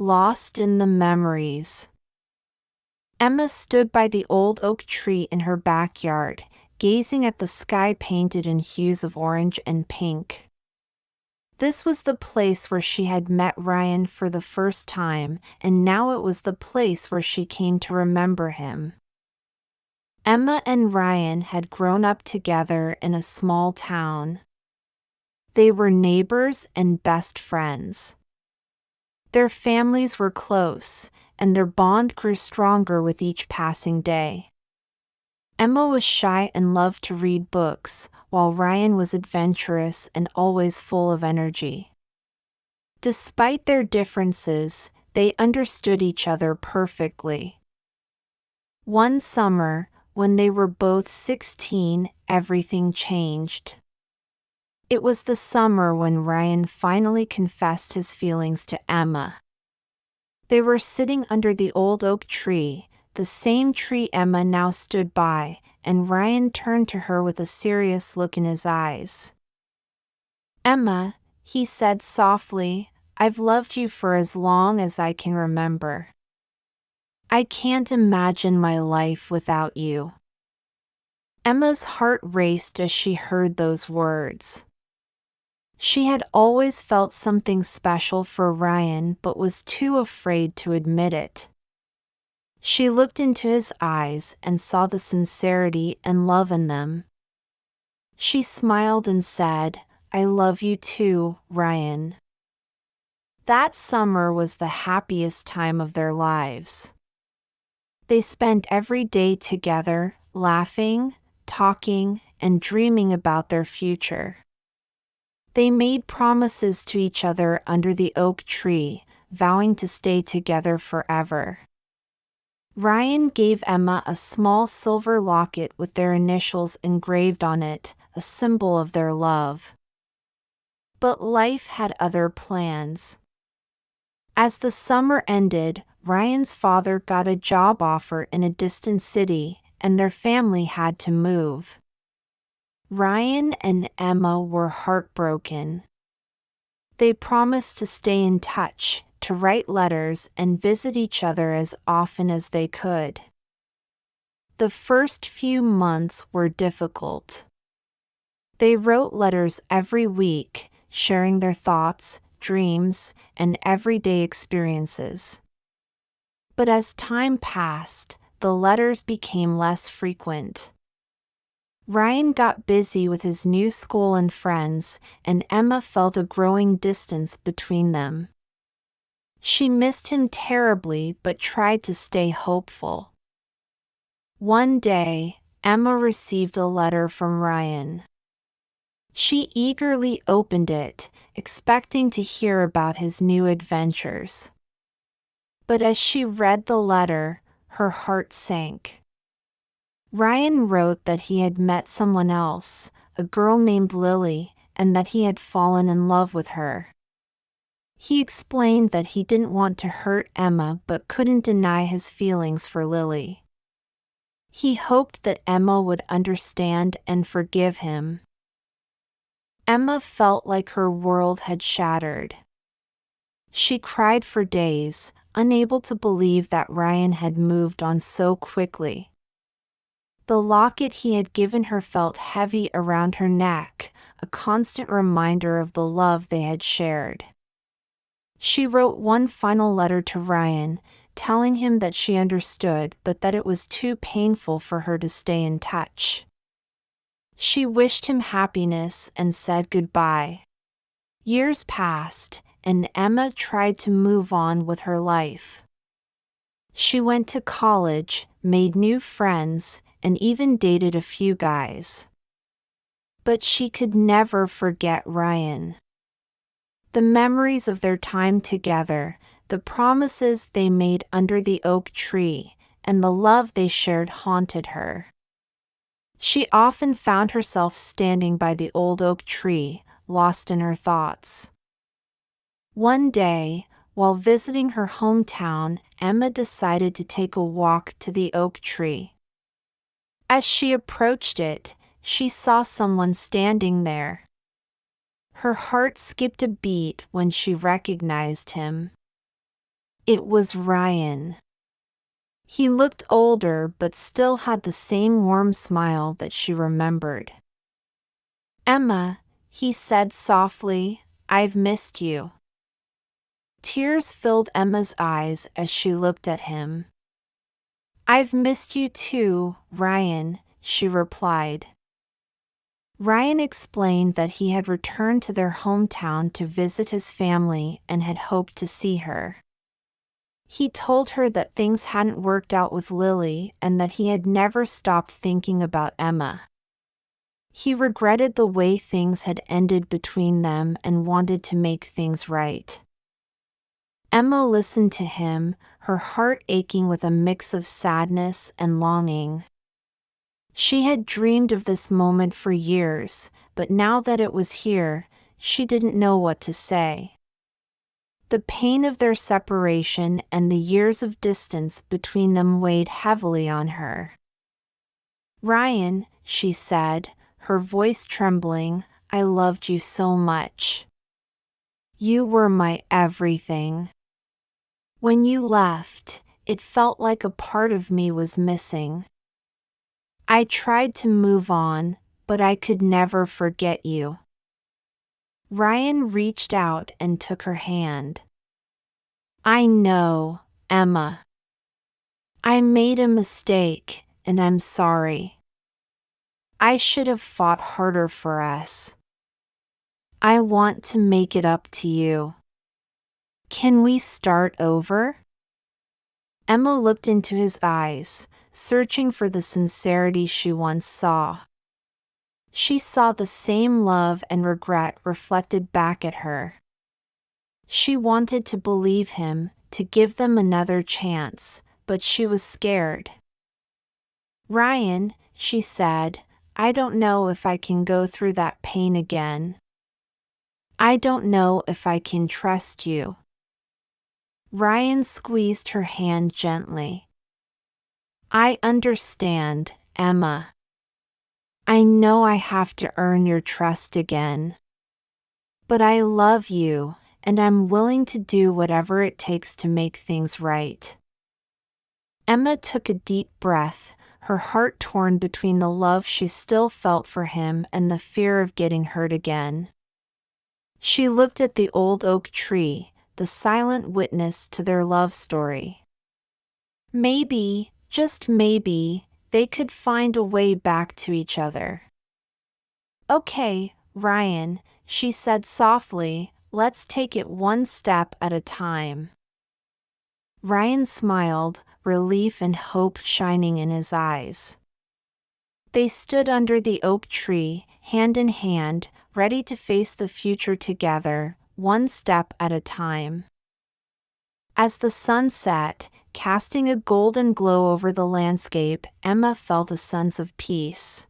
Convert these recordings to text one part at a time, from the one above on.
Lost in the memories. Emma stood by the old oak tree in her backyard, gazing at the sky painted in hues of orange and pink. This was the place where she had met Ryan for the first time, and now it was the place where she came to remember him. Emma and Ryan had grown up together in a small town. They were neighbors and best friends. Their families were close, and their bond grew stronger with each passing day. Emma was shy and loved to read books, while Ryan was adventurous and always full of energy. Despite their differences, they understood each other perfectly. One summer, when they were both 16, everything changed. It was the summer when Ryan finally confessed his feelings to Emma. They were sitting under the old oak tree, the same tree Emma now stood by, and Ryan turned to her with a serious look in his eyes. "Emma," he said softly, "I've loved you for as long as I can remember. I can't imagine my life without you." Emma's heart raced as she heard those words. She had always felt something special for Ryan but was too afraid to admit it. She looked into his eyes and saw the sincerity and love in them. She smiled and said, "I love you too, Ryan." That summer was the happiest time of their lives. They spent every day together, laughing, talking, and dreaming about their future. They made promises to each other under the oak tree, vowing to stay together forever. Ryan gave Emma a small silver locket with their initials engraved on it, a symbol of their love. But life had other plans. As the summer ended, Ryan's father got a job offer in a distant city, and their family had to move. Ryan and Emma were heartbroken. They promised to stay in touch, to write letters and visit each other as often as they could. The first few months were difficult. They wrote letters every week, sharing their thoughts, dreams, and everyday experiences. But as time passed, the letters became less frequent. Ryan got busy with his new school and friends, and Emma felt a growing distance between them. She missed him terribly but tried to stay hopeful. One day, Emma received a letter from Ryan. She eagerly opened it, expecting to hear about his new adventures. But as she read the letter, her heart sank. Ryan wrote that he had met someone else, a girl named Lily, and that he had fallen in love with her. He explained that he didn't want to hurt Emma but couldn't deny his feelings for Lily. He hoped that Emma would understand and forgive him. Emma felt like her world had shattered. She cried for days, unable to believe that Ryan had moved on so quickly. The locket he had given her felt heavy around her neck, a constant reminder of the love they had shared. She wrote one final letter to Ryan, telling him that she understood but that it was too painful for her to stay in touch. She wished him happiness and said goodbye. Years passed, and Emma tried to move on with her life. She went to college, made new friends, and even dated a few guys. But she could never forget Ryan. The memories of their time together, the promises they made under the oak tree, and the love they shared haunted her. She often found herself standing by the old oak tree, lost in her thoughts. One day, while visiting her hometown, Emma decided to take a walk to the oak tree. As she approached it, she saw someone standing there. Her heart skipped a beat when she recognized him. It was Ryan. He looked older but still had the same warm smile that she remembered. "Emma," he said softly, "I've missed you." Tears filled Emma's eyes as she looked at him. "I've missed you too, Ryan," she replied. Ryan explained that he had returned to their hometown to visit his family and had hoped to see her. He told her that things hadn't worked out with Lily and that he had never stopped thinking about Emma. He regretted the way things had ended between them and wanted to make things right. Emma listened to him, her heart aching with a mix of sadness and longing. She had dreamed of this moment for years, but now that it was here, she didn't know what to say. The pain of their separation and the years of distance between them weighed heavily on her. "Ryan," she said, her voice trembling, "I loved you so much. You were my everything. When you left, it felt like a part of me was missing. I tried to move on, but I could never forget you." Ryan reached out and took her hand. "I know, Emma. I made a mistake, and I'm sorry. I should have fought harder for us. I want to make it up to you. Can we start over?" Emma looked into his eyes, searching for the sincerity she once saw. She saw the same love and regret reflected back at her. She wanted to believe him, to give them another chance, but she was scared. "Ryan," she said, "I don't know if I can go through that pain again. I don't know if I can trust you." Ryan squeezed her hand gently. "I understand, Emma. I know I have to earn your trust again. But I love you, and I'm willing to do whatever it takes to make things right." Emma took a deep breath, her heart torn between the love she still felt for him and the fear of getting hurt again. She looked at the old oak tree, the silent witness to their love story. Maybe, just maybe, they could find a way back to each other. "Okay, Ryan," she said softly, "let's take it one step at a time." Ryan smiled, relief and hope shining in his eyes. They stood under the oak tree, hand in hand, ready to face the future together, one step at a time. As the sun set, casting a golden glow over the landscape, Emma felt a sense of peace.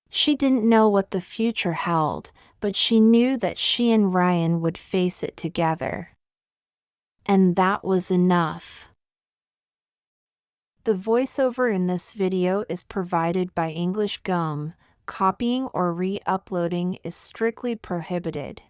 She didn't know what the future held, but she knew that she and Ryan would face it together. And that was enough. The voiceover in this video is provided by English Gum. Copying or re-uploading is strictly prohibited.